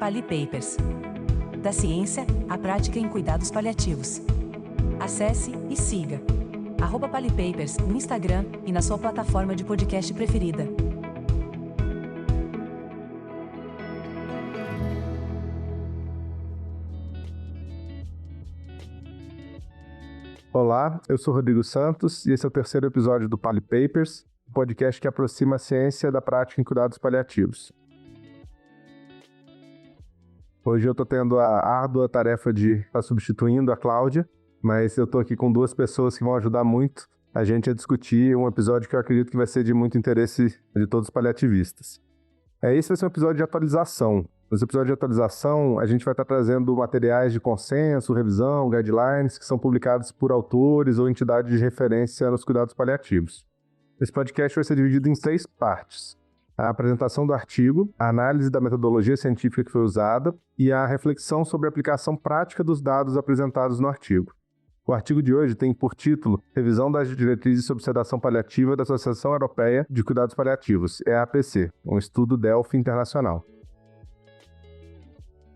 Pali Papers. Da ciência à prática em cuidados paliativos. Acesse e siga @PaliPapers no Instagram e na sua plataforma de podcast preferida. Olá, eu sou Rodrigo Santos e esse é o terceiro episódio do Pali Papers, um podcast que aproxima a ciência da prática em cuidados paliativos. Hoje eu estou tendo a árdua tarefa de estar substituindo a Cláudia, mas eu estou aqui com duas pessoas que vão ajudar muito a gente a discutir um episódio que eu acredito que vai ser de muito interesse de todos os paliativistas. Esse vai ser um episódio de atualização. Nesse episódio de atualização, a gente vai estar trazendo materiais de consenso, revisão, guidelines que são publicados por autores ou entidades de referência nos cuidados paliativos. Esse podcast vai ser dividido em 3 partes. A apresentação do artigo, a análise da metodologia científica que foi usada e a reflexão sobre a aplicação prática dos dados apresentados no artigo. O artigo de hoje tem por título Revisão das Diretrizes sobre Sedação Paliativa da Associação Europeia de Cuidados Paliativos, EAPC, um estudo Delphi internacional.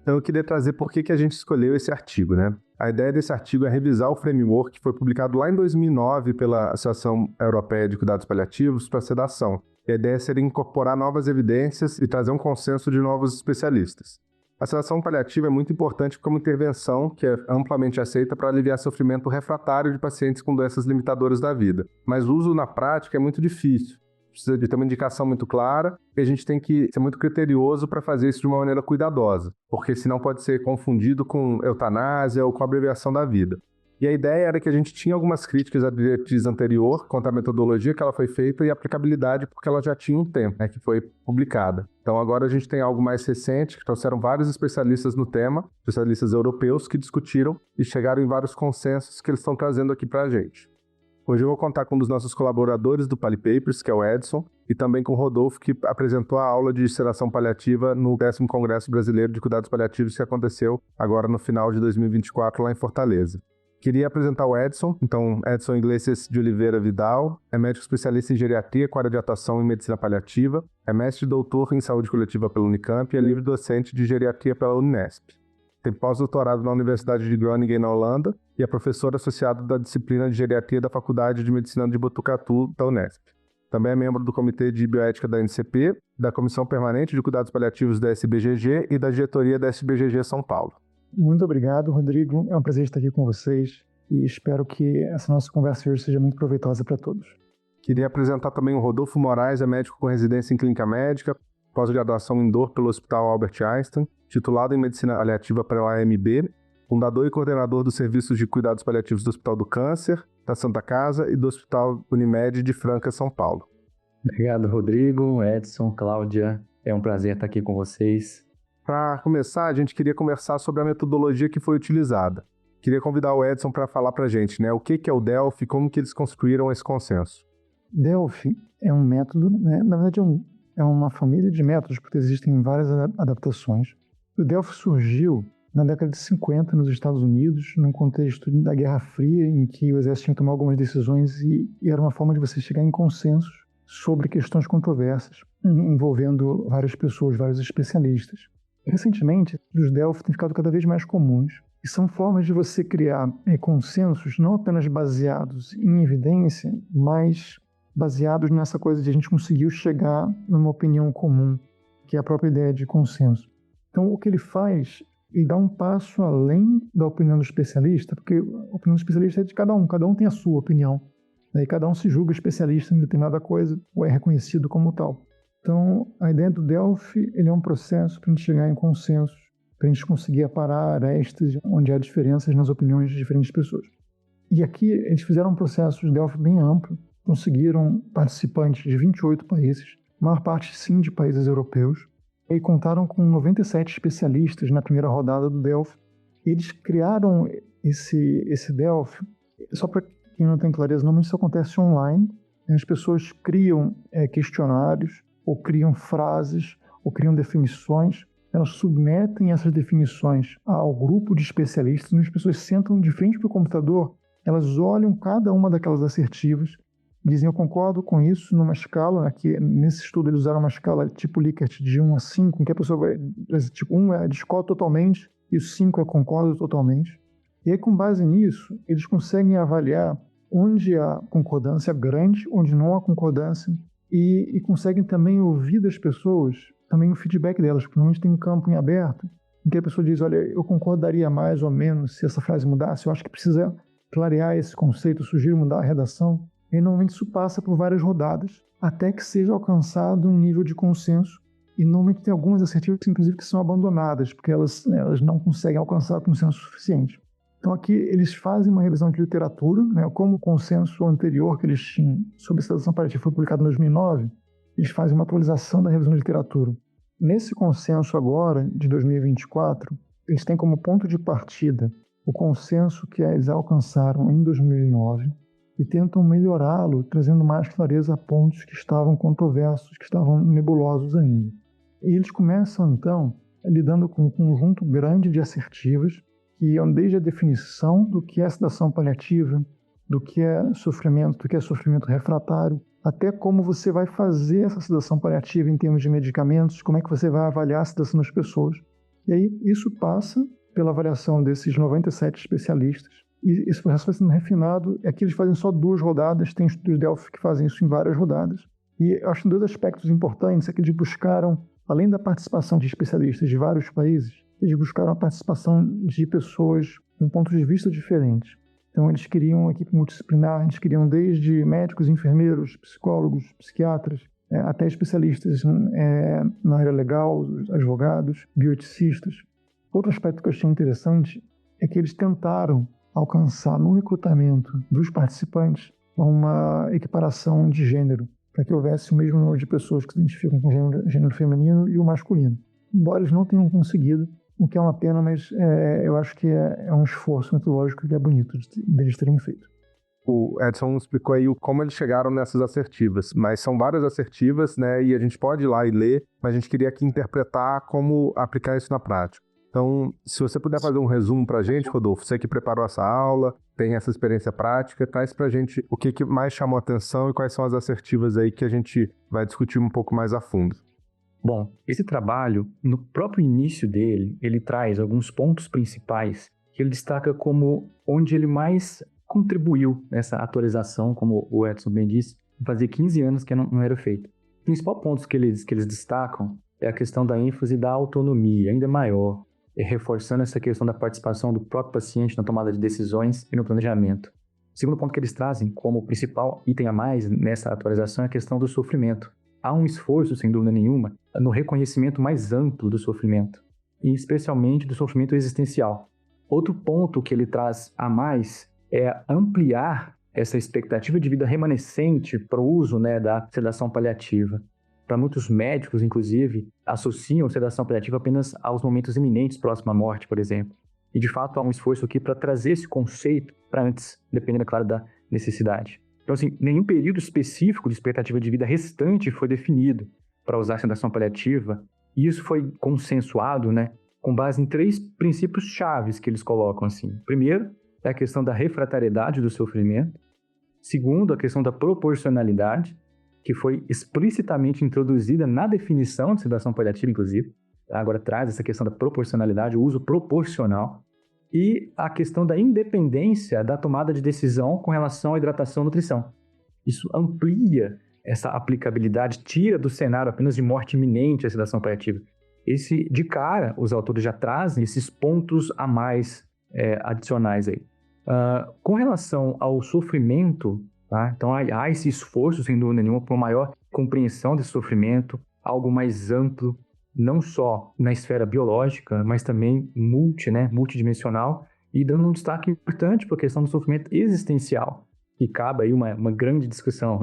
Então eu queria trazer por que a gente escolheu esse artigo, né? A ideia desse artigo é revisar o framework que foi publicado lá em 2009 pela Associação Europeia de Cuidados Paliativos para sedação. E a ideia seria incorporar novas evidências e trazer um consenso de novos especialistas. A sedação paliativa é muito importante como intervenção que é amplamente aceita para aliviar sofrimento refratário de pacientes com doenças limitadoras da vida. Mas o uso na prática é muito difícil. Precisa de ter uma indicação muito clara e a gente tem que ser muito criterioso para fazer isso de uma maneira cuidadosa, porque senão pode ser confundido com eutanásia ou com abreviação da vida. E a ideia era que a gente tinha algumas críticas à diretriz anterior, quanto à metodologia que ela foi feita e a aplicabilidade, porque ela já tinha um tempo, né, que foi publicada. Então agora a gente tem algo mais recente, que trouxeram vários especialistas no tema, especialistas europeus que discutiram e chegaram em vários consensos que eles estão trazendo aqui para a gente. Hoje eu vou contar com um dos nossos colaboradores do Pali Papers, que é o Edson, e também com o Rodolfo, que apresentou a aula de sedação paliativa no 10º Congresso Brasileiro de Cuidados Paliativos, que aconteceu agora no final de 2024 lá em Fortaleza. Queria apresentar o Edson. Então, Edson Iglesias de Oliveira Vidal é médico especialista em geriatria com área de atuação em medicina paliativa, é mestre e doutor em saúde coletiva pela Unicamp e é livre docente de geriatria pela Unesp. Tem pós-doutorado na Universidade de Groningen, na Holanda, e é professor associado da disciplina de geriatria da Faculdade de Medicina de Botucatu, da Unesp. Também é membro do Comitê de Bioética da NCP, da Comissão Permanente de Cuidados Paliativos da SBGG e da diretoria da SBGG São Paulo. Muito obrigado, Rodrigo. É um prazer estar aqui com vocês e espero que essa nossa conversa hoje seja muito proveitosa para todos. Queria apresentar também o Rodolfo Moraes, é médico com residência em clínica médica, pós-graduação em dor pelo Hospital Albert Einstein, titulado em medicina paliativa pela AMB, fundador e coordenador dos serviços de cuidados paliativos do Hospital do Câncer, da Santa Casa e do Hospital Unimed de Franca, São Paulo. Obrigado, Rodrigo, Edson, Cláudia. É um prazer estar aqui com vocês. Para começar, a gente queria conversar sobre a metodologia que foi utilizada. Queria convidar o Edson para falar para a gente, né? O que é o Delphi e como que eles construíram esse consenso. Delphi é um método, né? Na verdade é uma família de métodos, porque existem várias adaptações. O Delphi surgiu na década de 50 nos Estados Unidos, num contexto da Guerra Fria, em que o exército tinha que tomar algumas decisões e era uma forma de você chegar em consensos sobre questões controversas, envolvendo várias pessoas, vários especialistas. Recentemente, os Delphi têm ficado cada vez mais comuns e são formas de você criar consensos não apenas baseados em evidência, mas baseados nessa coisa de a gente conseguiu chegar numa opinião comum, que é a própria ideia de consenso. Então, o que ele faz, ele dá um passo além da opinião do especialista, porque a opinião do especialista é de cada um tem a sua opinião, e cada um se julga especialista em determinada coisa ou é reconhecido como tal. Então, a ideia do Delphi ele é um processo para a gente chegar em consenso, para a gente conseguir aparar arestas onde há diferenças nas opiniões de diferentes pessoas. E aqui eles fizeram um processo de Delphi bem amplo, conseguiram participantes de 28 países, a maior parte sim de países europeus, e contaram com 97 especialistas na primeira rodada do Delphi. Eles criaram esse Delphi, só para quem não tem clareza, normalmente isso acontece online, as pessoas criam questionários, ou criam frases, ou criam definições, elas submetem essas definições ao grupo de especialistas, as pessoas sentam de frente para o computador, elas olham cada uma daquelas assertivas dizem, eu concordo com isso numa escala, né, que nesse estudo eles usaram uma escala tipo Likert de 1 a 5, em que a pessoa vai, tipo, 1 é discordo totalmente e o 5 é concordo totalmente. E aí, com base nisso, eles conseguem avaliar onde há concordância grande, onde não há concordância, e conseguem também ouvir das pessoas, também o feedback delas, porque normalmente tem um campo em aberto, em que a pessoa diz, olha, eu concordaria mais ou menos se essa frase mudasse, eu acho que precisa clarear esse conceito, sugiro mudar a redação. E normalmente isso passa por várias rodadas, até que seja alcançado um nível de consenso, e normalmente tem algumas assertivas, inclusive, que são abandonadas, porque elas não conseguem alcançar consenso suficiente. Então aqui eles fazem uma revisão de literatura, né, como o consenso anterior que eles tinham sobre a sedação paliativa foi publicado em 2009, eles fazem uma atualização da revisão de literatura. Nesse consenso agora, de 2024, eles têm como ponto de partida o consenso que eles alcançaram em 2009 e tentam melhorá-lo, trazendo mais clareza a pontos que estavam controversos, que estavam nebulosos ainda. E eles começam, então, lidando com um conjunto grande de assertivas, que iam desde a definição do que é sedação paliativa, do que é sofrimento refratário, até como você vai fazer essa sedação paliativa em termos de medicamentos, como é que você vai avaliar a sedação das pessoas. E aí isso passa pela avaliação desses 97 especialistas, e esse processo vai sendo refinado. Aqui eles fazem só 2 rodadas, tem estudos Delphi que fazem isso em várias rodadas. E eu acho que 2 aspectos importantes é que eles buscaram, além da participação de especialistas de vários países, eles buscaram a participação de pessoas com pontos de vista diferentes. Então, eles queriam uma equipe multidisciplinar, eles queriam desde médicos, enfermeiros, psicólogos, psiquiatras, até especialistas na área legal, advogados, bioeticistas. Outro aspecto que eu achei interessante é que eles tentaram alcançar no recrutamento dos participantes uma equiparação de gênero, para que houvesse o mesmo número de pessoas que se identificam com o gênero feminino e o masculino. Embora eles não tenham conseguido, o que é uma pena, mas eu acho que é um esforço metodológico que é bonito deles terem feito. O Edson explicou aí como eles chegaram nessas assertivas, mas são várias assertivas, né? E a gente pode ir lá e ler, mas a gente queria aqui interpretar como aplicar isso na prática. Então, se você puder fazer um resumo para a gente, Rodolfo, você que preparou essa aula, tem essa experiência prática, traz para a gente o que mais chamou a atenção e quais são as assertivas aí que a gente vai discutir um pouco mais a fundo. Bom, esse trabalho, no próprio início dele, ele traz alguns pontos principais que ele destaca como onde ele mais contribuiu nessa atualização, como o Edson bem disse, fazia 15 anos que não era feito. Os principais pontos que eles destacam é a questão da ênfase da autonomia, ainda maior, reforçando essa questão da participação do próprio paciente na tomada de decisões e no planejamento. O segundo ponto que eles trazem como principal item a mais nessa atualização é a questão do sofrimento. Há um esforço, sem dúvida nenhuma, no reconhecimento mais amplo do sofrimento, e especialmente do sofrimento existencial. Outro ponto que ele traz a mais é ampliar essa expectativa de vida remanescente para o uso, da sedação paliativa. Para muitos médicos, inclusive, associam sedação paliativa apenas aos momentos iminentes próximo à morte, por exemplo. E, de fato, há um esforço aqui para trazer esse conceito para antes, dependendo, claro, da necessidade. Então, assim, nenhum período específico de expectativa de vida restante foi definido para usar a sedação paliativa, e isso foi consensuado, com base em 3 princípios chaves que eles colocam, assim. Primeiro, é a questão da refratariedade do sofrimento. Segundo, a questão da proporcionalidade, que foi explicitamente introduzida na definição de sedação paliativa, inclusive. Agora traz essa questão da proporcionalidade, o uso proporcional. E a questão da independência da tomada de decisão com relação à hidratação e nutrição. Isso amplia essa aplicabilidade, tira do cenário apenas de morte iminente a sedação paliativa. De cara, os autores já trazem esses pontos a mais adicionais aí. Com relação ao sofrimento, tá? Então há esse esforço, sem dúvida nenhuma, por uma maior compreensão desse sofrimento, algo mais amplo, não só na esfera biológica, mas também multidimensional, e dando um destaque importante para a questão do sofrimento existencial, que cabe aí uma grande discussão,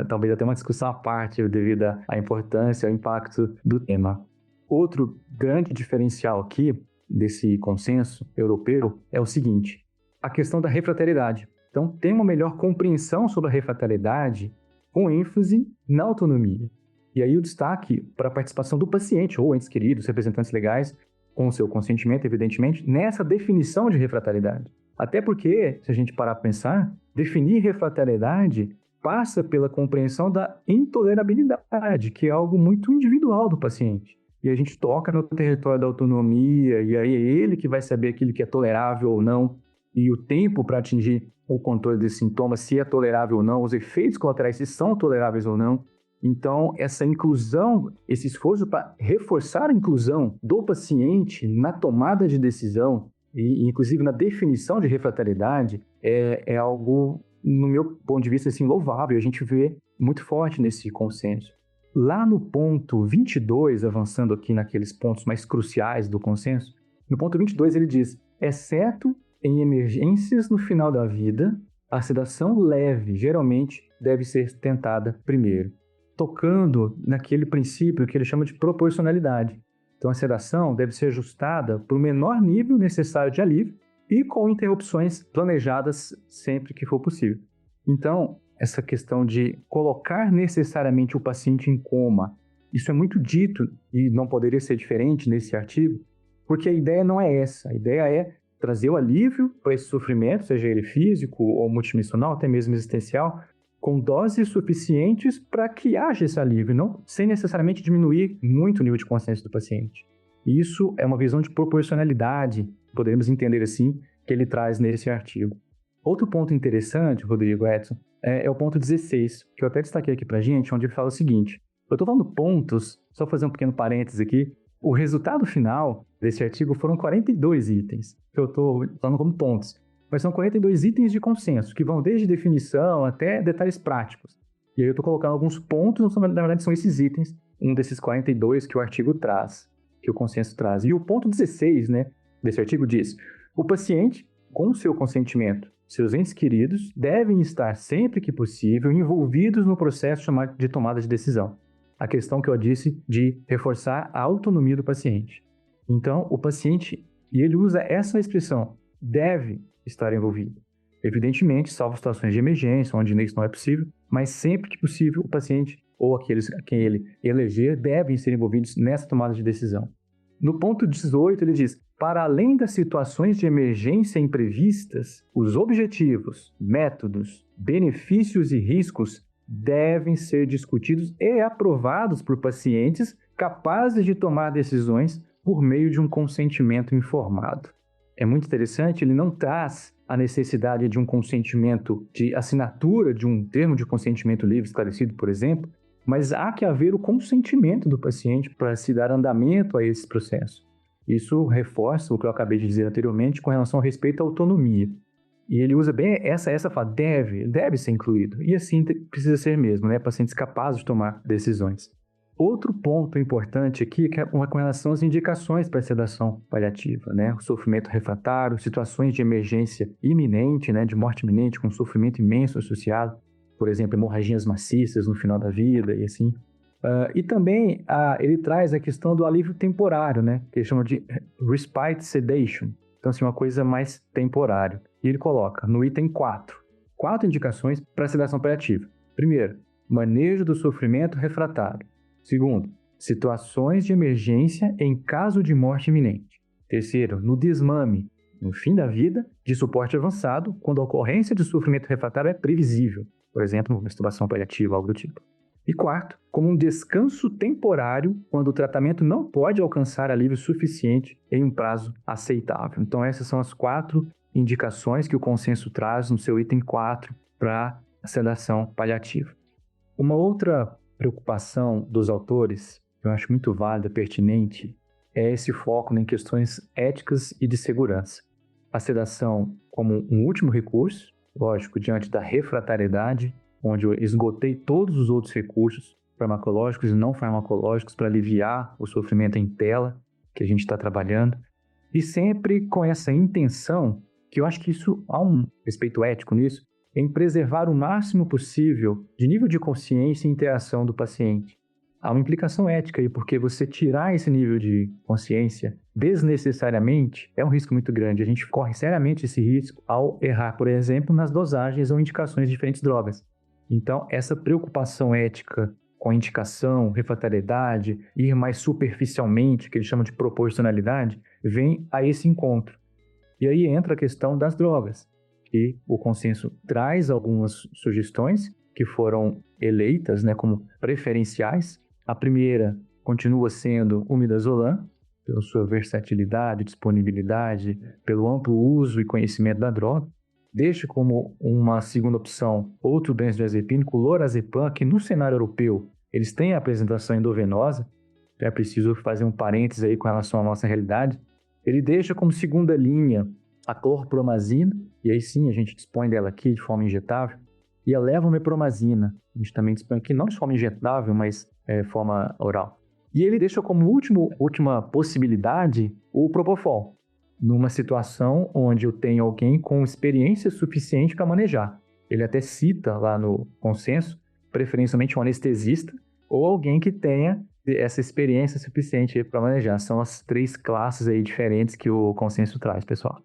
talvez até uma discussão à parte devido à importância, ao impacto do tema. Outro grande diferencial aqui desse consenso europeu é o seguinte, a questão da refratariedade. Então, tem uma melhor compreensão sobre a refratariedade com ênfase na autonomia. E aí o destaque para a participação do paciente, ou entes queridos, representantes legais, com o seu consentimento, evidentemente, nessa definição de refratariedade. Até porque, se a gente parar para pensar, definir refratariedade passa pela compreensão da intolerabilidade, que é algo muito individual do paciente. E a gente toca no território da autonomia, e aí é ele que vai saber aquilo que é tolerável ou não, e o tempo para atingir o controle desse sintoma, se é tolerável ou não, os efeitos colaterais, se são toleráveis ou não. Então, essa inclusão, esse esforço para reforçar a inclusão do paciente na tomada de decisão, e inclusive na definição de refratariedade, é algo, no meu ponto de vista, assim, louvável. A gente vê muito forte nesse consenso. Lá no ponto 22, avançando aqui naqueles pontos mais cruciais do consenso, no ponto 22 ele diz, exceto em emergências no final da vida, a sedação leve geralmente deve ser tentada primeiro, tocando naquele princípio que ele chama de proporcionalidade. Então a sedação deve ser ajustada para o menor nível necessário de alívio e com interrupções planejadas sempre que for possível. Então, essa questão de colocar necessariamente o paciente em coma, isso é muito dito e não poderia ser diferente nesse artigo, porque a ideia não é essa. A ideia é trazer o alívio para esse sofrimento, seja ele físico ou multidimensional, até mesmo existencial, com doses suficientes para que haja esse alívio, não sem necessariamente diminuir muito o nível de consciência do paciente. Isso é uma visão de proporcionalidade, podemos entender assim, que ele traz nesse artigo. Outro ponto interessante, Rodrigo, Edson, é o ponto 16, que eu até destaquei aqui para a gente, onde ele fala o seguinte, eu estou falando pontos, só fazer um pequeno parênteses aqui, o resultado final desse artigo foram 42 itens, que eu estou falando como pontos, mas são 42 itens de consenso, que vão desde definição até detalhes práticos. E aí eu estou colocando alguns pontos, na verdade são esses itens, um desses 42 que o artigo traz, que o consenso traz. E o ponto 16, né, desse artigo diz, o paciente, com o seu consentimento, seus entes queridos, devem estar sempre que possível envolvidos no processo de tomada de decisão. A questão que eu disse de reforçar a autonomia do paciente. Então, o paciente, e ele usa essa expressão, deve estar envolvido. Evidentemente, salvo situações de emergência, onde isso não é possível, mas sempre que possível, o paciente ou aqueles a quem ele eleger devem ser envolvidos nessa tomada de decisão. No ponto 18, ele diz, para além das situações de emergência imprevistas, os objetivos, métodos, benefícios e riscos devem ser discutidos e aprovados por pacientes capazes de tomar decisões por meio de um consentimento informado. É muito interessante, ele não traz a necessidade de um consentimento, de assinatura de um termo de consentimento livre esclarecido, por exemplo, mas há que haver o consentimento do paciente para se dar andamento a esse processo. Isso reforça o que eu acabei de dizer anteriormente com relação ao respeito à autonomia. E ele usa bem essa fala, deve ser incluído. E assim precisa ser mesmo, né? Pacientes capazes de tomar decisões. Outro ponto importante aqui é com relação às indicações para a sedação paliativa, né? O sofrimento refratário, situações de emergência iminente, né? De morte iminente, com sofrimento imenso associado, por exemplo, hemorragias maciças no final da vida e assim. E também ele traz a questão do alívio temporário, né? Que ele chama de respite sedation. Então, assim, uma coisa mais temporária. E ele coloca no item 4 indicações para a sedação paliativa. Primeiro, manejo do sofrimento refratário. Segundo, situações de emergência em caso de morte iminente. Terceiro, no desmame, no fim da vida, de suporte avançado, quando a ocorrência de sofrimento refratário é previsível. Por exemplo, masturbação paliativa, algo do tipo. E quarto, como um descanso temporário, quando o tratamento não pode alcançar alívio suficiente em um prazo aceitável. Então, essas são as 4 indicações que o consenso traz no seu item 4 para a sedação paliativa. Uma outra preocupação dos autores, que eu acho muito válida, pertinente, é esse foco em questões éticas e de segurança. A sedação como um último recurso, lógico, diante da refratariedade, onde eu esgotei todos os outros recursos farmacológicos e não farmacológicos para aliviar o sofrimento em tela que a gente está trabalhando, e sempre com essa intenção, que eu acho que isso há um respeito ético nisso, em preservar o máximo possível de nível de consciência e interação do paciente. Há uma implicação ética aí, porque você tirar esse nível de consciência desnecessariamente é um risco muito grande. A gente corre seriamente esse risco ao errar, por exemplo, nas dosagens ou indicações de diferentes drogas. Então, essa preocupação ética com a indicação, refratariedade, ir mais superficialmente, que eles chamam de proporcionalidade, vem a esse encontro. E aí entra a questão das drogas, que o consenso traz algumas sugestões que foram eleitas, né, como preferenciais. A primeira continua sendo o midazolam, pela sua versatilidade, disponibilidade, pelo amplo uso e conhecimento da droga. Deixa como uma segunda opção outro benzodiazepínico, o lorazepam, que no cenário europeu eles têm a apresentação endovenosa. É preciso fazer um parênteses aí com relação à nossa realidade. Ele deixa como segunda linha a clorpromazina, e aí sim a gente dispõe dela aqui de forma injetável, e a levomepromazina. A gente também dispõe aqui não de forma injetável, mas forma oral. E ele deixa como última possibilidade o propofol, numa situação onde eu tenho alguém com experiência suficiente para manejar. Ele até cita lá no consenso, preferencialmente um anestesista ou alguém que tenha essa experiência suficiente para manejar. São as 3 classes aí diferentes que o consenso traz, pessoal.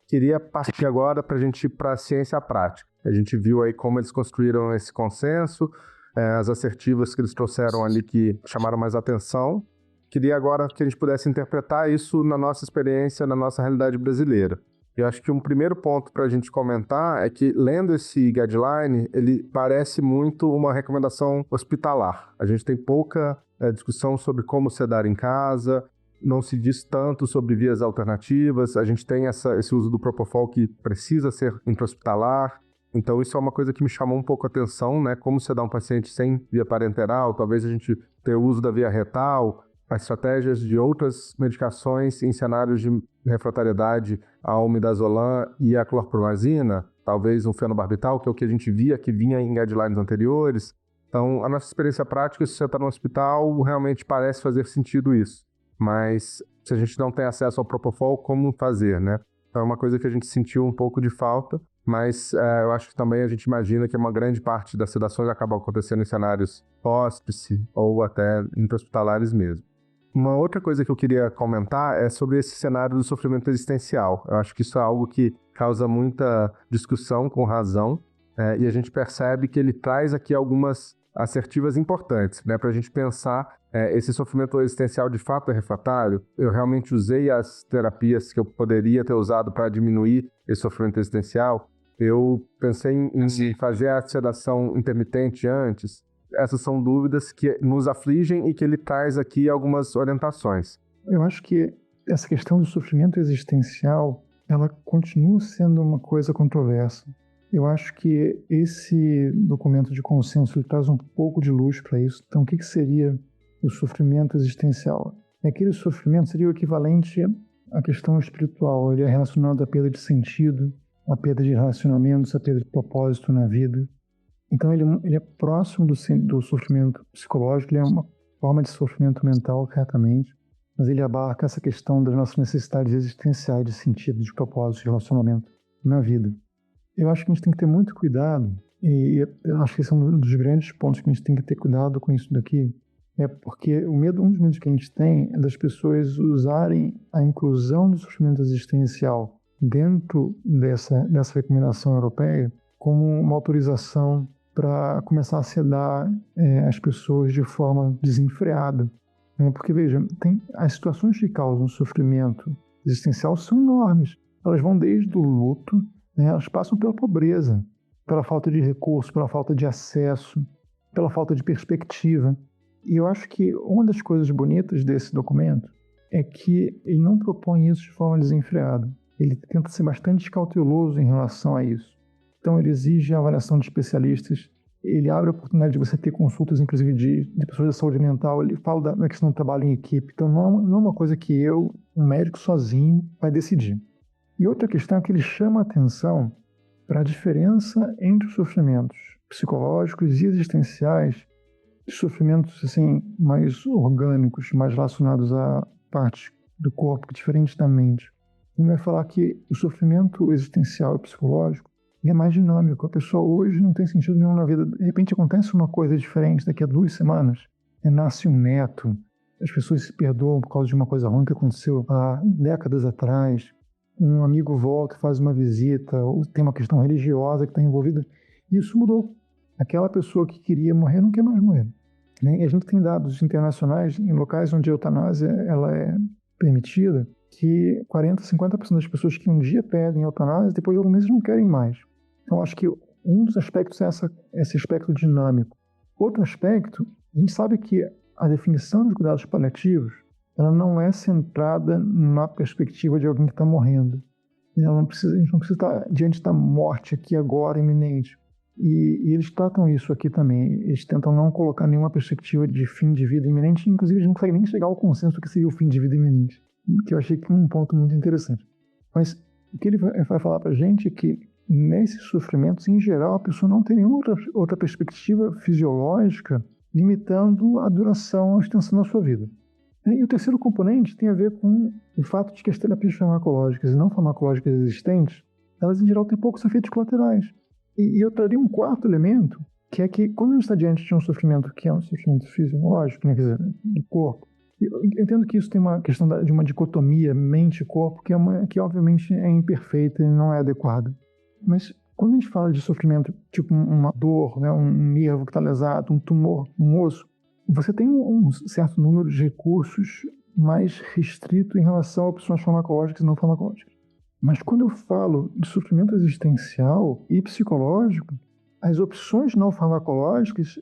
Queria partir agora para a gente ir para a ciência prática. A gente viu aí como eles construíram esse consenso, as assertivas que eles trouxeram ali que chamaram mais atenção. Queria agora que a gente pudesse interpretar isso na nossa experiência, na nossa realidade brasileira. Eu acho que um primeiro ponto para a gente comentar é que, lendo esse guideline, ele parece muito uma recomendação hospitalar. A gente tem pouca discussão sobre como sedar em casa, não se diz tanto sobre vias alternativas, a gente tem esse uso do propofol que precisa ser intra-hospitalar. Então isso é uma coisa que me chamou um pouco a atenção, né? Como sedar um paciente sem via parenteral, talvez a gente tenha o uso da via retal, as estratégias de outras medicações em cenários de refratariedade ao midazolam e à clorpromazina, talvez um fenobarbital, que é o que a gente via que vinha em guidelines anteriores. Então, a nossa experiência prática, se você está no hospital, realmente parece fazer sentido isso. Mas se a gente não tem acesso ao propofol, como fazer, né? Então é uma coisa que a gente sentiu um pouco de falta, mas eu acho que também a gente imagina que uma grande parte das sedações acabam acontecendo em cenários hospice ou até intra-hospitalares mesmo. Uma outra coisa que eu queria comentar é sobre esse cenário do sofrimento existencial. Eu acho que isso é algo que causa muita discussão, com razão, e a gente percebe que ele traz aqui algumas assertivas importantes, né, para a gente pensar esse sofrimento existencial de fato é refratário? Eu realmente usei as terapias que eu poderia ter usado para diminuir esse sofrimento existencial? Eu pensei em fazer a sedação intermitente antes? Essas são dúvidas que nos afligem e que ele traz aqui algumas orientações. Eu acho que essa questão do sofrimento existencial, ela continua sendo uma coisa controversa. Eu acho que esse documento de consenso ele traz um pouco de luz para isso. Então, o que seria o sofrimento existencial? Aquele sofrimento seria o equivalente à questão espiritual. Ele é relacionado à perda de sentido, à perda de relacionamentos, à perda de propósito na vida. Então, ele é próximo do sofrimento psicológico, ele é uma forma de sofrimento mental, certamente, mas ele abarca essa questão das nossas necessidades existenciais de sentido, de propósito, de relacionamento na vida. Eu acho que a gente tem que ter muito cuidado, e eu acho que esse é um dos grandes pontos que a gente tem que ter cuidado com isso daqui, porque um dos medos que a gente tem é das pessoas usarem a inclusão do sofrimento existencial dentro dessa recomendação europeia como uma autorização para começar a sedar as pessoas de forma desenfreada. Porque, veja, as situações que causam sofrimento existencial são enormes. Elas vão desde o luto, né, elas passam pela pobreza, pela falta de recurso, pela falta de acesso, pela falta de perspectiva. E eu acho que uma das coisas bonitas desse documento é que ele não propõe isso de forma desenfreada. Ele tenta ser bastante cauteloso em relação a isso. Então, ele exige a avaliação de especialistas, ele abre a oportunidade de você ter consultas, inclusive, de pessoas da saúde mental, ele fala da questão do trabalho em equipe. Então, não é uma coisa que eu, um médico sozinho, vai decidir. E outra questão é que ele chama a atenção para a diferença entre os sofrimentos psicológicos e existenciais, sofrimentos assim, mais orgânicos, mais relacionados à parte do corpo, diferente da mente. Ele vai falar que o sofrimento existencial e psicológico ele é mais dinâmico. A pessoa hoje não tem sentido nenhum na vida. De repente acontece uma coisa diferente daqui a 2 semanas. Nasce um neto. As pessoas se perdoam por causa de uma coisa ruim que aconteceu há décadas atrás. Um amigo volta, faz uma visita, ou tem uma questão religiosa que está envolvida. E isso mudou. Aquela pessoa que queria morrer não quer mais morrer. Né? E a gente tem dados internacionais em locais onde a eutanásia ela é permitida, que 40%, 50% das pessoas que um dia pedem eutanásia, depois de alguns meses não querem mais. Então, acho que Um dos aspectos é esse aspecto dinâmico. Outro aspecto, a gente sabe que a definição de cuidados paliativos, ela não é centrada na perspectiva de alguém que está morrendo. A gente não precisa estar diante da morte aqui agora, iminente. E eles tratam isso aqui também. Eles tentam não colocar nenhuma perspectiva de fim de vida iminente. Inclusive, eles não conseguem nem chegar ao consenso do que seria o fim de vida iminente. Que eu achei que é um ponto muito interessante. Mas o que ele vai falar para a gente é que, nesses sofrimentos, em geral, a pessoa não tem nenhuma outra perspectiva fisiológica limitando a duração, a extensão da sua vida. E o terceiro componente tem a ver com o fato de que as terapias farmacológicas e não farmacológicas existentes, elas em geral têm poucos efeitos colaterais. E eu traria um quarto elemento, que é que quando a gente está diante de um sofrimento que é um sofrimento fisiológico, né, quer dizer, do corpo, eu entendo que isso tem uma questão de uma dicotomia mente-corpo que obviamente é imperfeita e não é adequada. Mas quando a gente fala de sofrimento, tipo uma dor, né, um nervo que está lesado, um tumor, um osso, você tem um certo número de recursos mais restrito em relação a opções farmacológicas e não farmacológicas. Mas quando eu falo de sofrimento existencial e psicológico, as opções não farmacológicas,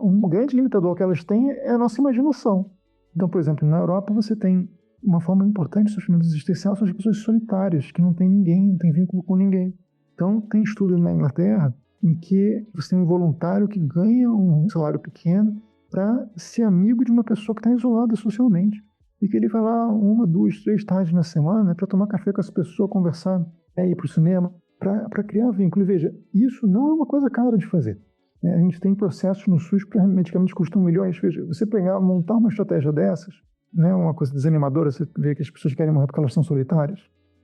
um grande limitador que elas têm é a nossa imaginação. Então, por exemplo, na Europa você tem uma forma importante de sofrimento existencial, são as pessoas solitárias, que não tem ninguém, não tem vínculo com ninguém. Então, tem estudo na Inglaterra em que você tem um voluntário que ganha um salário pequeno para ser amigo de uma pessoa que está isolada socialmente. E que ele vai lá 1, 2, 3 tardes na semana para tomar café com essa pessoa, conversar, ir para o cinema, para criar vínculo. E veja, isso não é uma coisa cara de fazer. A gente tem processos no SUS para medicamentos que custam milhões. Veja, você montar uma estratégia dessas, né, uma coisa desanimadora, você vê que as pessoas querem morrer porque elas são solitárias.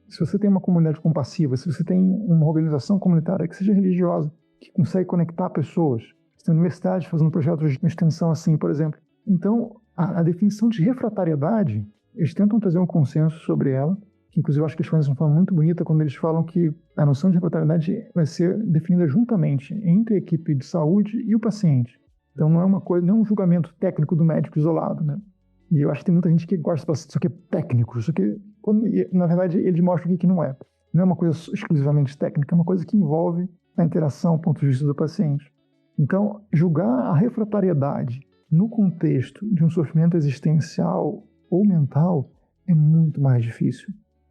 Se você tem uma comunidade compassiva, se você tem uma organização comunitária que seja religiosa, que consegue conectar pessoas, você tem universidades fazendo projetos de extensão assim, por exemplo. Então, a definição de refratariedade, eles tentam trazer um consenso sobre ela, que inclusive eu acho que eles fazem de uma forma muito bonita quando eles falam que a noção de refratariedade vai ser definida juntamente entre a equipe de saúde e o paciente. Então não é um julgamento técnico do médico isolado, né? E eu acho que tem muita gente que gosta de falar isso aqui é técnico, isso aqui, na verdade eles mostram o que não é. Não é uma coisa exclusivamente técnica, é uma coisa que envolve a interação, ponto de vista do paciente. Então, julgar a refratariedade no contexto de um sofrimento existencial ou mental é muito mais difícil.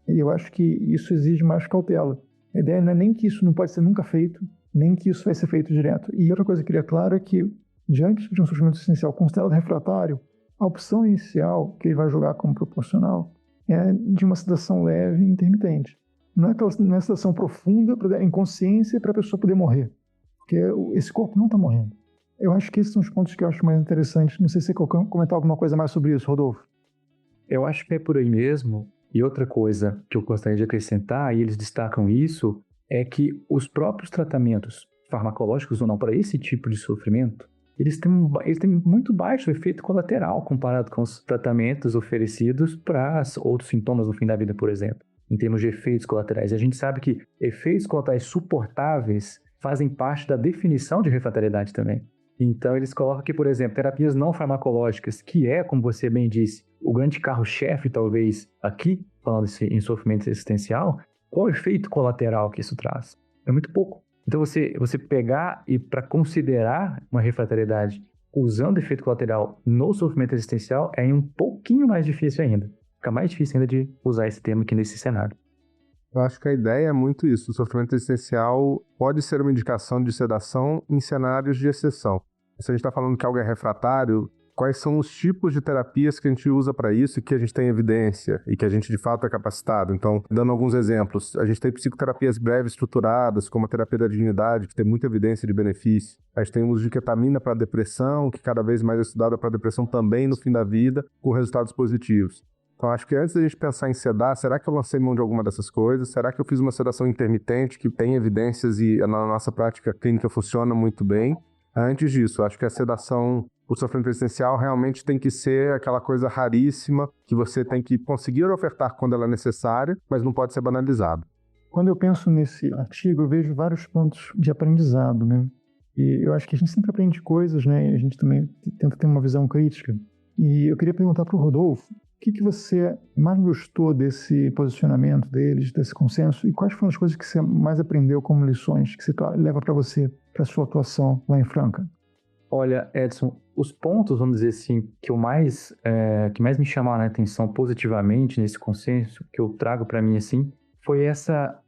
E eu acho que isso exige mais cautela. A ideia não é nem que isso não pode ser nunca feito, nem que isso vai ser feito direto. E outra coisa que eu queria claro é que, diante de um sofrimento existencial considerado refratário, a opção inicial que ele vai julgar como proporcional é de uma sedação leve e intermitente. Não é sedação profunda, em consciência, para a pessoa poder morrer. Porque esse corpo não está morrendo. Eu acho que esses são os pontos que eu acho mais interessantes. Não sei se você quer comentar alguma coisa mais sobre isso, Rodolfo. Eu acho que é por aí mesmo. E outra coisa que eu gostaria de acrescentar, e eles destacam isso, é que os próprios tratamentos farmacológicos ou não para esse tipo de sofrimento, eles têm muito baixo efeito colateral comparado com os tratamentos oferecidos para outros sintomas no fim da vida, por exemplo, em termos de efeitos colaterais. E a gente sabe que efeitos colaterais suportáveis fazem parte da definição de refratariedade também. Então, eles colocam aqui, por exemplo, terapias não farmacológicas, que é, como você bem disse, o grande carro-chefe, talvez, aqui, falando em sofrimento existencial. Qual o efeito colateral que isso traz? É muito pouco. Então, você pegar e para considerar uma refratariedade usando efeito colateral no sofrimento existencial é um pouquinho mais difícil ainda. Fica mais difícil ainda de usar esse termo aqui nesse cenário. Eu acho que a ideia é muito isso. O sofrimento existencial pode ser uma indicação de sedação em cenários de exceção. Se a gente está falando que algo é refratário, quais são os tipos de terapias que a gente usa para isso e que a gente tem evidência e que a gente de fato é capacitado? Então, dando alguns exemplos, a gente tem psicoterapias breves estruturadas, como a terapia da dignidade, que tem muita evidência de benefício. A gente tem o uso de ketamina para depressão, que cada vez mais é estudada para depressão também no fim da vida, com resultados positivos. Então, acho que antes da gente pensar em sedar, será que eu lancei mão de alguma dessas coisas? Será que eu fiz uma sedação intermitente que tem evidências e na nossa prática clínica funciona muito bem? Antes disso, acho que a sedação, o sofrimento existencial realmente tem que ser aquela coisa raríssima que você tem que conseguir ofertar quando ela é necessária, mas não pode ser banalizado. Quando eu penso nesse artigo, eu vejo vários pontos de aprendizado, né? E eu acho que a gente sempre aprende coisas, né? E a gente também tenta ter uma visão crítica. E eu queria perguntar para o Rodolfo, que você mais gostou desse posicionamento deles, desse consenso? E quais foram as coisas que você mais aprendeu como lições que você leva para você, para sua atuação lá em Franca? Olha, Edson, os pontos, vamos dizer assim, que mais me chamaram a atenção positivamente nesse consenso, que eu trago para mim, assim, foi essa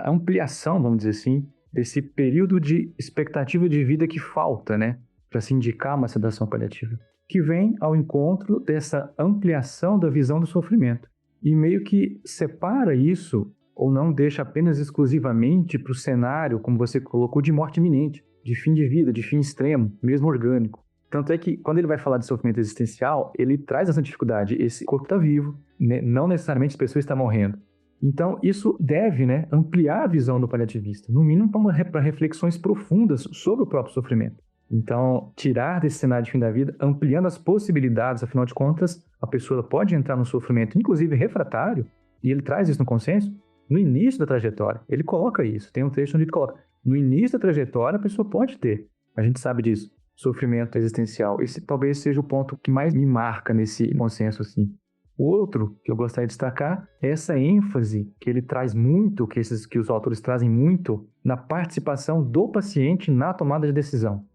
ampliação, vamos dizer assim, desse período de expectativa de vida que falta, né, para se indicar uma sedação paliativa, que vem ao encontro dessa ampliação da visão do sofrimento. E meio que separa isso, ou não deixa apenas exclusivamente para o cenário, como você colocou, de morte iminente, de fim de vida, de fim extremo, mesmo orgânico. Tanto é que, quando ele vai falar de sofrimento existencial, ele traz essa dificuldade. Esse corpo está vivo, né? Não necessariamente as pessoas estão morrendo. Então, isso deve, né, ampliar a visão do paliativista, no mínimo para reflexões profundas sobre o próprio sofrimento. Então, tirar desse cenário de fim da vida, ampliando as possibilidades, afinal de contas, a pessoa pode entrar no sofrimento, inclusive refratário, e ele traz isso no consenso, no início da trajetória. Ele coloca isso, tem um trecho onde ele coloca, no início da trajetória a pessoa pode ter, a gente sabe disso, sofrimento existencial. Esse talvez seja o ponto que mais me marca nesse consenso, assim. O outro que eu gostaria de destacar é essa ênfase que ele traz muito, que os autores trazem muito, na participação do paciente na tomada de decisão.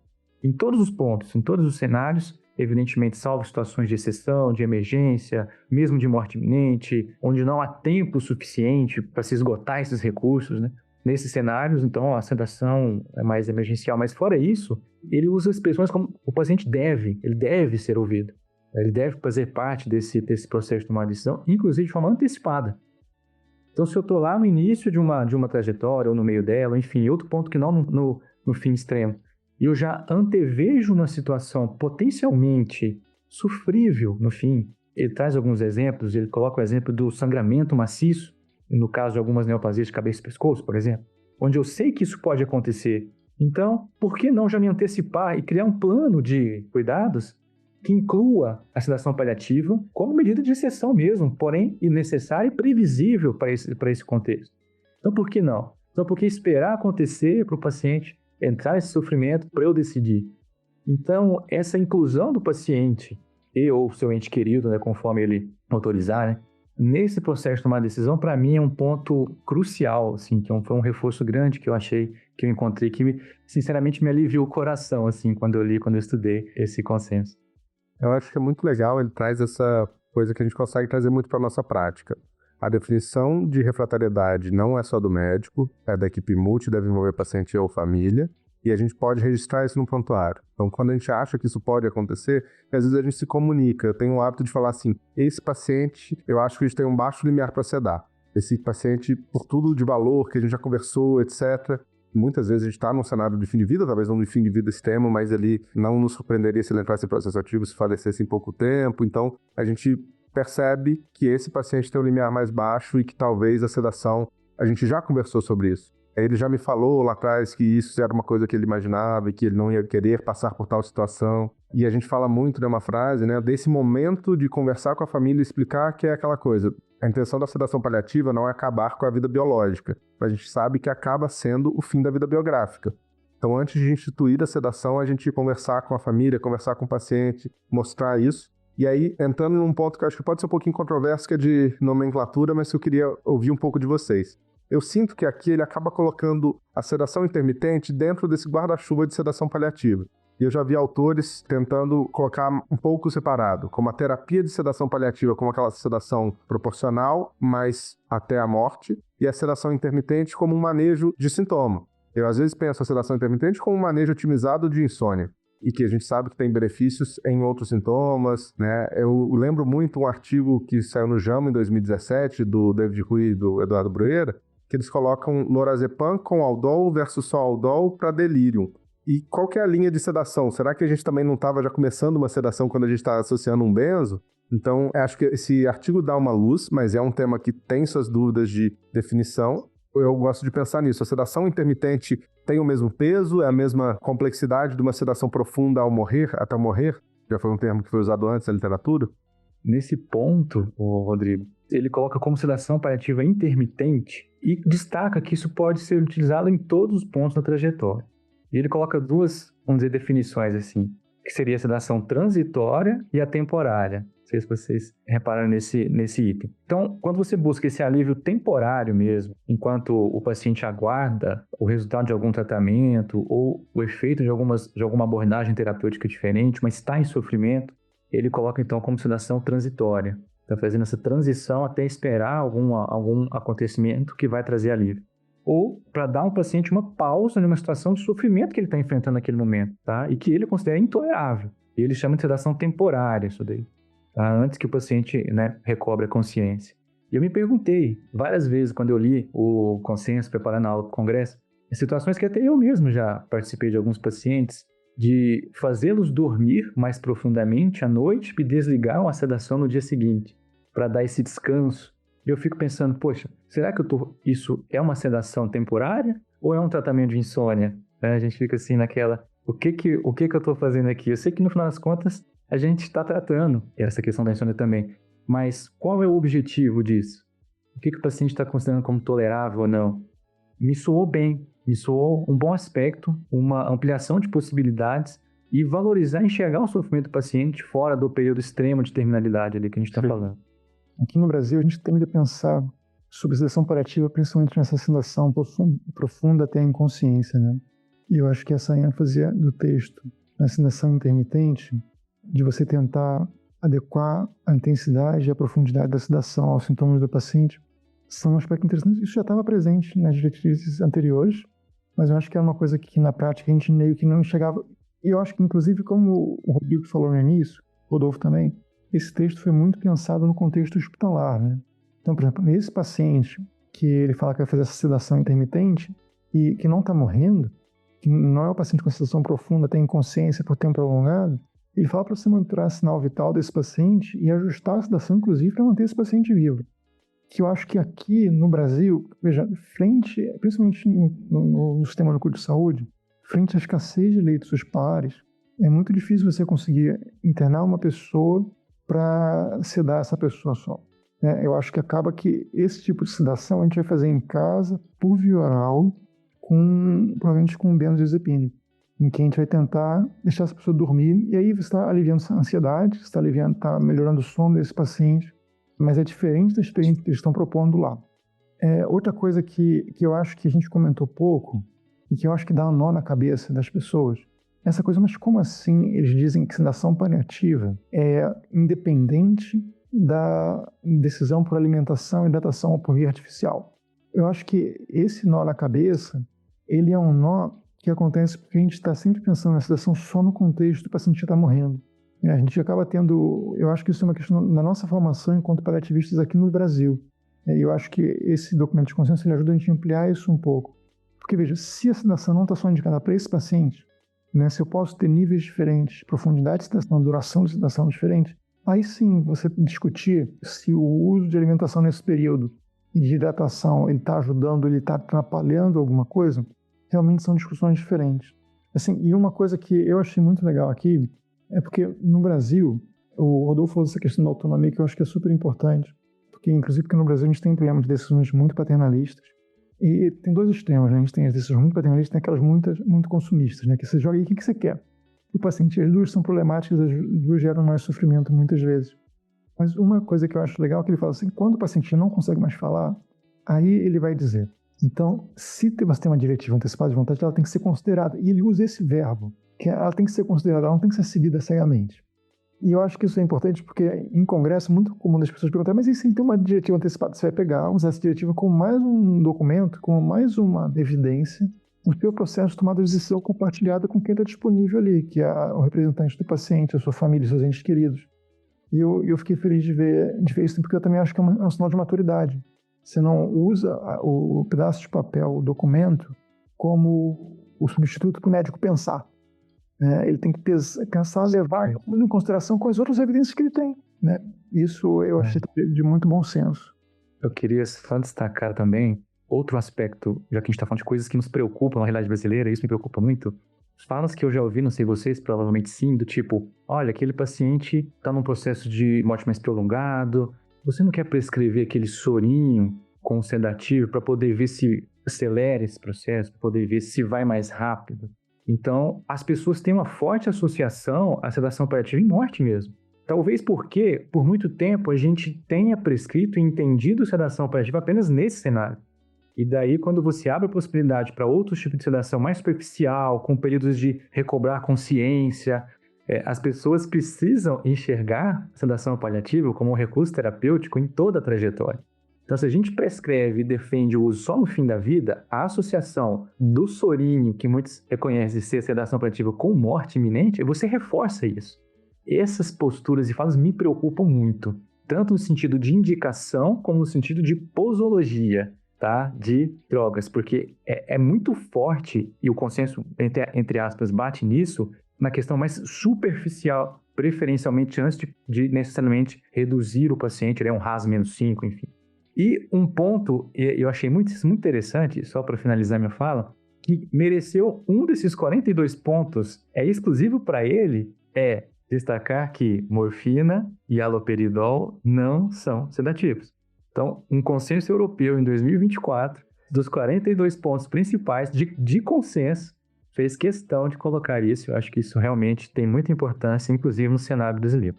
Em todos os pontos, em todos os cenários, evidentemente, salvo situações de exceção, de emergência, mesmo de morte iminente, onde não há tempo suficiente para se esgotar esses recursos, né? Nesses cenários, então, a sedação é mais emergencial. Mas fora isso, ele usa expressões como o paciente ele deve ser ouvido. Ele deve fazer parte desse processo de tomar decisão, inclusive de forma antecipada. Então, se eu estou lá no início de uma trajetória, ou no meio dela, enfim, outro ponto que não no fim extremo, e eu já antevejo uma situação potencialmente sofrível no fim. Ele traz alguns exemplos, ele coloca o exemplo do sangramento maciço, no caso de algumas neoplasias de cabeça e pescoço, por exemplo, onde eu sei que isso pode acontecer. Então, por que não já me antecipar e criar um plano de cuidados que inclua a sedação paliativa como medida de exceção mesmo, porém necessária e previsível para esse contexto? Então, por que não? Então, por que esperar acontecer para o paciente entrar nesse sofrimento para eu decidir? Então, essa inclusão do paciente e ou seu ente querido, né, conforme ele autorizar, né, nesse processo de tomar decisão, para mim é um ponto crucial, assim, que foi um reforço grande que eu achei, que eu encontrei, que sinceramente me aliviou o coração, assim, quando eu estudei esse consenso. Eu acho que é muito legal, ele traz essa coisa que a gente consegue trazer muito para a nossa prática. A definição de refratariedade não é só do médico, é da equipe multi, deve envolver paciente ou família, e a gente pode registrar isso no prontuário. Então, quando a gente acha que isso pode acontecer, às vezes a gente se comunica. Eu tenho o hábito de falar assim, esse paciente, eu acho que a gente tem um baixo limiar para sedar. Esse paciente, por tudo de valor que a gente já conversou, etc., muitas vezes a gente está num cenário de fim de vida, talvez não de fim de vida extremo, mas ele não nos surpreenderia se ele entrasse em processo ativo, se falecesse em pouco tempo. Então, a gente percebe que esse paciente tem um limiar mais baixo e que talvez a sedação, a gente já conversou sobre isso. Ele já me falou lá atrás que isso era uma coisa que ele imaginava e que ele não ia querer passar por tal situação. E a gente fala muito de uma frase, né, desse momento de conversar com a família e explicar que é aquela coisa. A intenção da sedação paliativa não é acabar com a vida biológica, mas a gente sabe que acaba sendo o fim da vida biográfica. Então, antes de instituir a sedação, a gente conversar com a família, conversar com o paciente, mostrar isso. E aí, entrando num ponto que eu acho que pode ser um pouquinho controverso, que é de nomenclatura, mas que eu queria ouvir um pouco de vocês. Eu sinto que aqui ele acaba colocando a sedação intermitente dentro desse guarda-chuva de sedação paliativa. E eu já vi autores tentando colocar um pouco separado, como a terapia de sedação paliativa, como aquela sedação proporcional, mas até a morte, e a sedação intermitente como um manejo de sintoma. Eu às vezes penso a sedação intermitente como um manejo otimizado de insônia, e que a gente sabe que tem benefícios em outros sintomas, né? Eu lembro muito um artigo que saiu no JAMA em 2017, do David Rui e do Eduardo Bruera, que eles colocam lorazepam com aldol versus só aldol para delírio. E qual que é a linha de sedação? Será que a gente também não estava já começando uma sedação quando a gente está associando um benzo? Então, acho que esse artigo dá uma luz, mas é um tema que tem suas dúvidas de definição. Eu gosto de pensar nisso. A sedação intermitente tem o mesmo peso, é a mesma complexidade de uma sedação profunda ao morrer, até morrer? Já foi um termo que foi usado antes na literatura. Nesse ponto, Rodrigo, ele coloca como sedação paliativa intermitente e destaca que isso pode ser utilizado em todos os pontos da trajetória. E ele coloca duas, vamos dizer, definições assim. que seria a sedação transitória e a temporária. Não sei se vocês repararam nesse item. Então, quando você busca esse alívio temporário mesmo, enquanto o paciente aguarda o resultado de algum tratamento ou o efeito de alguma abordagem terapêutica diferente, mas está em sofrimento, ele coloca então como sedação transitória. Está fazendo essa transição até esperar algum acontecimento que vai trazer alívio. Ou para dar ao paciente uma pausa numa situação de sofrimento que ele está enfrentando naquele momento, tá? E que ele considera intolerável. E ele chama de sedação temporária isso daí, tá? Antes que o paciente, né, recobre a consciência. E eu me perguntei várias vezes quando eu li o consenso preparando a aula para o congresso, em situações que até eu mesmo já participei de alguns pacientes, de fazê-los dormir mais profundamente à noite e desligar a sedação no dia seguinte, para dar esse descanso. E eu fico pensando, poxa, será que isso é uma sedação temporária ou é um tratamento de insônia? A gente fica assim naquela, o que que eu estou fazendo aqui? Eu sei que no final das contas a gente está tratando essa questão da insônia também, mas qual é o objetivo disso? O que o paciente está considerando como tolerável ou não? Me soou bem, me soou um bom aspecto, uma ampliação de possibilidades e valorizar e enxergar o sofrimento do paciente fora do período extremo de terminalidade ali que a gente está falando. Aqui no Brasil, a gente tende a pensar sobre sedação paliativa, principalmente nessa sedação profunda até a inconsciência, né? E eu acho que essa ênfase do texto na sedação intermitente, de você tentar adequar a intensidade e a profundidade da sedação aos sintomas do paciente, são um aspecto interessante. Isso já estava presente nas diretrizes anteriores, mas eu acho que é uma coisa que na prática a gente meio que não chegava. E eu acho que, inclusive, como o Rodrigo falou no início, o Rodolfo também, esse texto foi muito pensado no contexto hospitalar, né? Então, por exemplo, esse paciente que ele fala que vai fazer essa sedação intermitente e que não está morrendo, que não é o paciente com sedação profunda, tem inconsciência por tempo prolongado, ele fala para você monitorar sinal vital desse paciente e ajustar a sedação, inclusive, para manter esse paciente vivo. Que eu acho que aqui no Brasil, veja, principalmente no Sistema Único de Saúde, frente à escassez de leitos hospitalares, é muito difícil você conseguir internar uma pessoa para sedar essa pessoa só. Eu acho que acaba que esse tipo de sedação a gente vai fazer em casa, por via oral, provavelmente com benzodiazepínico, em que a gente vai tentar deixar essa pessoa dormir, e aí você está aliviando a ansiedade, está melhorando o sono desse paciente, mas é diferente da experiência que eles estão propondo lá. Outra coisa que eu acho que a gente comentou pouco, e que eu acho que dá um nó na cabeça das pessoas, essa coisa, mas como assim eles dizem que sedação paliativa é independente da decisão por alimentação e hidratação ou por via artificial? Eu acho que esse nó na cabeça, ele é um nó que acontece porque a gente está sempre pensando na sedação só no contexto do paciente que está morrendo. A gente acaba tendo, eu acho que isso é uma questão na nossa formação enquanto paliativistas aqui no Brasil. E eu acho que esse documento de consenso ele ajuda a gente a ampliar isso um pouco. Porque veja, se a sedação não está só indicada para esse paciente, né, se eu posso ter níveis diferentes, profundidade de sedação, duração de sedação diferente, aí sim você discutir se o uso de alimentação nesse período e de hidratação ele está ajudando, ele está atrapalhando alguma coisa, realmente são discussões diferentes. Assim, e uma coisa que eu achei muito legal aqui é porque no Brasil, o Rodolfo falou dessa questão da autonomia que eu acho que é super importante, porque inclusive porque no Brasil a gente tem problemas de decisões muito paternalistas. E tem dois extremos, né? A gente tem as decisões muito paternalistas e tem aquelas muito consumistas, né? Que você joga aí, o que você quer? O paciente, as duas são problemáticas, as duas geram mais sofrimento muitas vezes. Mas uma coisa que eu acho legal é que ele fala assim, quando o paciente não consegue mais falar, aí ele vai dizer, então, se você tem uma diretiva antecipada de vontade, ela tem que ser considerada. E ele usa esse verbo, que ela tem que ser considerada, ela não tem que ser seguida cegamente. E eu acho que isso é importante porque em congresso é muito comum das pessoas perguntarem, mas e se tem uma diretiva antecipada? Você vai pegar, usar essa diretiva como mais um documento, como mais uma evidência, o seu processo de tomada de decisão compartilhada com quem está disponível ali, que é o representante do paciente, a sua família, seus entes queridos. E eu fiquei feliz de ver isso, porque eu também acho que é um sinal de maturidade. Você não usa o pedaço de papel, o documento, como o substituto para o médico pensar. Ele tem que pensar, levar em consideração com as outras evidências que ele tem. Né? Isso eu achei de muito bom senso. Eu queria só destacar também outro aspecto, já que a gente está falando de coisas que nos preocupam na realidade brasileira, isso me preocupa muito. Falas que eu já ouvi, não sei vocês, provavelmente sim, do tipo, olha, aquele paciente está num processo de morte mais prolongado, você não quer prescrever aquele sorinho com sedativo para poder ver se acelera esse processo, para poder ver se vai mais rápido? Então, as pessoas têm uma forte associação à sedação paliativa e morte mesmo. Talvez porque, por muito tempo, a gente tenha prescrito e entendido sedação paliativa apenas nesse cenário. E daí, quando você abre a possibilidade para outros tipos de sedação mais superficial, com períodos de recobrar consciência, as pessoas precisam enxergar a sedação paliativa como um recurso terapêutico em toda a trajetória. Então, se a gente prescreve e defende o uso só no fim da vida, a associação do sorinho, que muitos reconhecem ser sedação paliativa, com morte iminente, você reforça isso. Essas posturas e falas me preocupam muito, tanto no sentido de indicação, como no sentido de posologia, tá? De drogas, porque é muito forte, e o consenso, entre aspas, bate nisso, na questão mais superficial, preferencialmente antes de necessariamente reduzir o paciente, um RAS-5, enfim. E um ponto, eu achei muito interessante, só para finalizar minha fala, que mereceu um desses 42 pontos, exclusivo para ele, destacar que morfina e haloperidol não são sedativos. Então, um consenso europeu em 2024, dos 42 pontos principais de consenso, fez questão de colocar isso. Eu acho que isso realmente tem muita importância, inclusive no cenário brasileiro.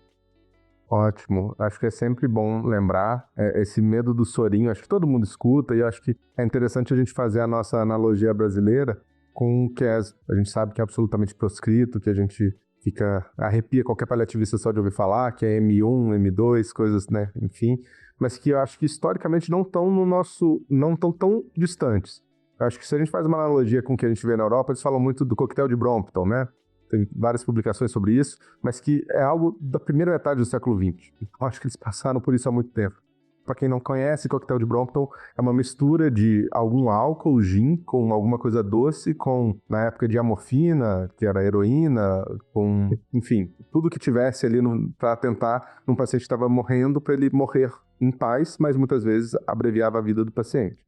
Ótimo. Acho que é sempre bom lembrar esse medo do sorinho. Acho que todo mundo escuta e acho que é interessante a gente fazer a nossa analogia brasileira com o que a gente sabe que é absolutamente proscrito, que a gente arrepia qualquer paliativista só de ouvir falar, que é M1, M2, coisas, né, enfim, mas que eu acho que historicamente não estão tão distantes. Eu acho que se a gente faz uma analogia com o que a gente vê na Europa, eles falam muito do coquetel de Brompton, né? Tem várias publicações sobre isso, mas que é algo da primeira metade do século XX. Então, acho que eles passaram por isso há muito tempo. Para quem não conhece, coquetel de Brompton é uma mistura de algum álcool, gin, com alguma coisa doce, na época de amorfina, que era heroína, enfim, tudo que tivesse ali para tentar, num paciente que estava morrendo, para ele morrer em paz, mas muitas vezes abreviava a vida do paciente.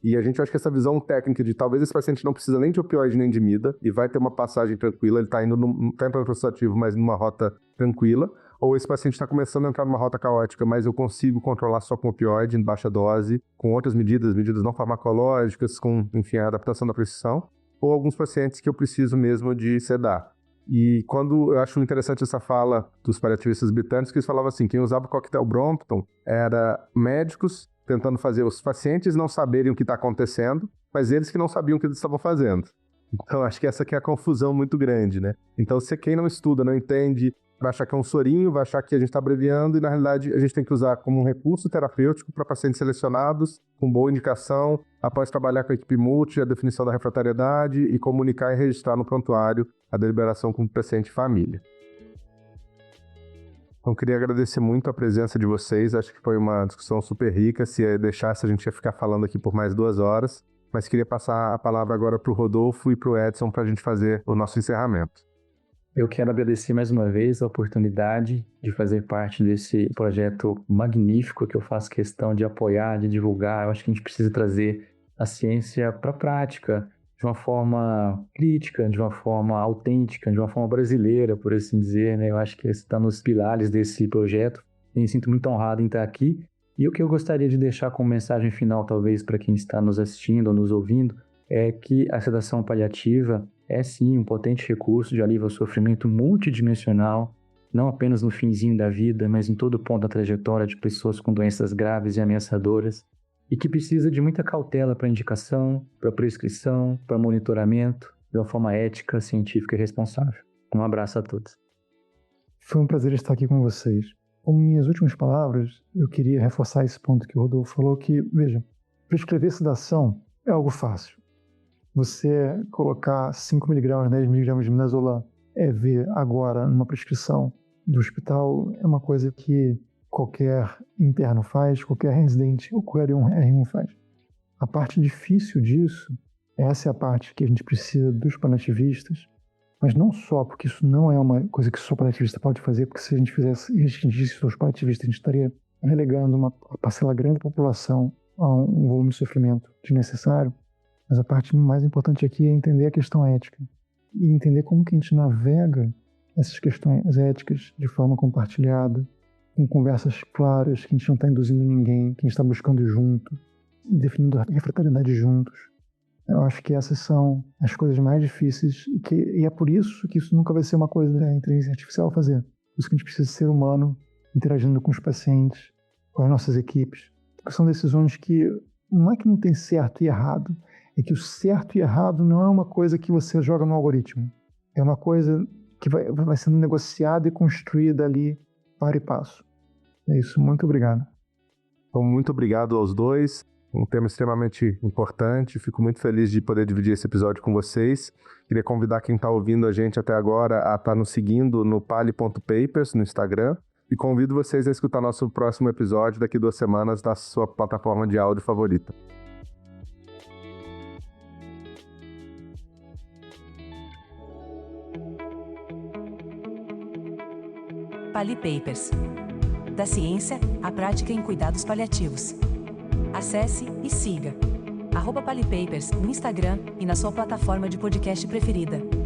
E a gente acha que essa visão técnica de talvez esse paciente não precisa nem de opioide nem de mida e vai ter uma passagem tranquila, ele está indo não está em processo ativo, mas numa rota tranquila, ou esse paciente está começando a entrar numa rota caótica, mas eu consigo controlar só com opioide em baixa dose, com outras medidas não farmacológicas, com, enfim, a adaptação da prescrição, ou alguns pacientes que eu preciso mesmo de sedar. E quando eu acho interessante essa fala dos paliativistas britânicos, que eles falavam assim, quem usava o coquetel Brompton era médicos tentando fazer os pacientes não saberem o que está acontecendo, mas eles que não sabiam o que eles estavam fazendo. Então, acho que essa aqui é a confusão muito grande, né? Então, se quem não estuda, não entende, vai achar que é um sorinho, vai achar que a gente está abreviando, e na realidade a gente tem que usar como um recurso terapêutico para pacientes selecionados, com boa indicação, após trabalhar com a equipe multi, a definição da refratariedade e comunicar e registrar no prontuário a deliberação com o paciente e família. Então, queria agradecer muito a presença de vocês, acho que foi uma discussão super rica, se deixasse a gente ia ficar falando aqui por mais 2 horas, mas queria passar a palavra agora para o Rodolfo e para o Edson para a gente fazer o nosso encerramento. Eu quero agradecer mais uma vez a oportunidade de fazer parte desse projeto magnífico que eu faço questão de apoiar, de divulgar. Eu acho que a gente precisa trazer a ciência para a prática, de uma forma crítica, de uma forma autêntica, de uma forma brasileira, por assim dizer, né? Eu acho que esse está nos pilares desse projeto. Eu me sinto muito honrado em estar aqui. E o que eu gostaria de deixar como mensagem final, talvez, para quem está nos assistindo ou nos ouvindo, é que a sedação paliativa é sim um potente recurso de alívio ao sofrimento multidimensional, não apenas no finzinho da vida, mas em todo ponto da trajetória de pessoas com doenças graves e ameaçadoras, e que precisa de muita cautela para indicação, para prescrição, para monitoramento, de uma forma ética, científica e responsável. Um abraço a todos. Foi um prazer estar aqui com vocês. Como minhas últimas palavras, eu queria reforçar esse ponto que o Rodolfo falou, que, veja, prescrever sedação é algo fácil. Você colocar 5mg, 10mg de midazolam EV agora numa prescrição do hospital é uma coisa que qualquer interno faz, qualquer residente ou qualquer R1 faz. A parte difícil disso, essa é a parte que a gente precisa dos paliativistas, mas não só porque isso não é uma coisa que só paliativista pode fazer, porque se a gente restringisse os paliativistas, a gente estaria relegando uma parcela grande da população a um volume de sofrimento desnecessário. Mas a parte mais importante aqui é entender a questão ética e entender como que a gente navega essas questões éticas de forma compartilhada, com conversas claras, que a gente não está induzindo ninguém, que a gente está buscando junto, definindo a refratariedade juntos. Eu acho que essas são as coisas mais difíceis e é por isso que isso nunca vai ser uma coisa da inteligência artificial fazer. Por isso que a gente precisa ser humano, interagindo com os pacientes, com as nossas equipes. Porque são decisões que não é que não tem certo e errado, é que o certo e errado não é uma coisa que você joga no algoritmo. É uma coisa que vai sendo negociada e construída ali, para e passo. É isso, muito obrigado. Então, muito obrigado aos dois. Um tema extremamente importante. Fico muito feliz de poder dividir esse episódio com vocês. Queria convidar quem está ouvindo a gente até agora a estar nos seguindo no pali.papers no Instagram. E convido vocês a escutar nosso próximo episódio daqui 2 semanas da sua plataforma de áudio favorita. Pali Papers. Da ciência à prática em cuidados paliativos. Acesse e siga @PaliPapers no Instagram e na sua plataforma de podcast preferida.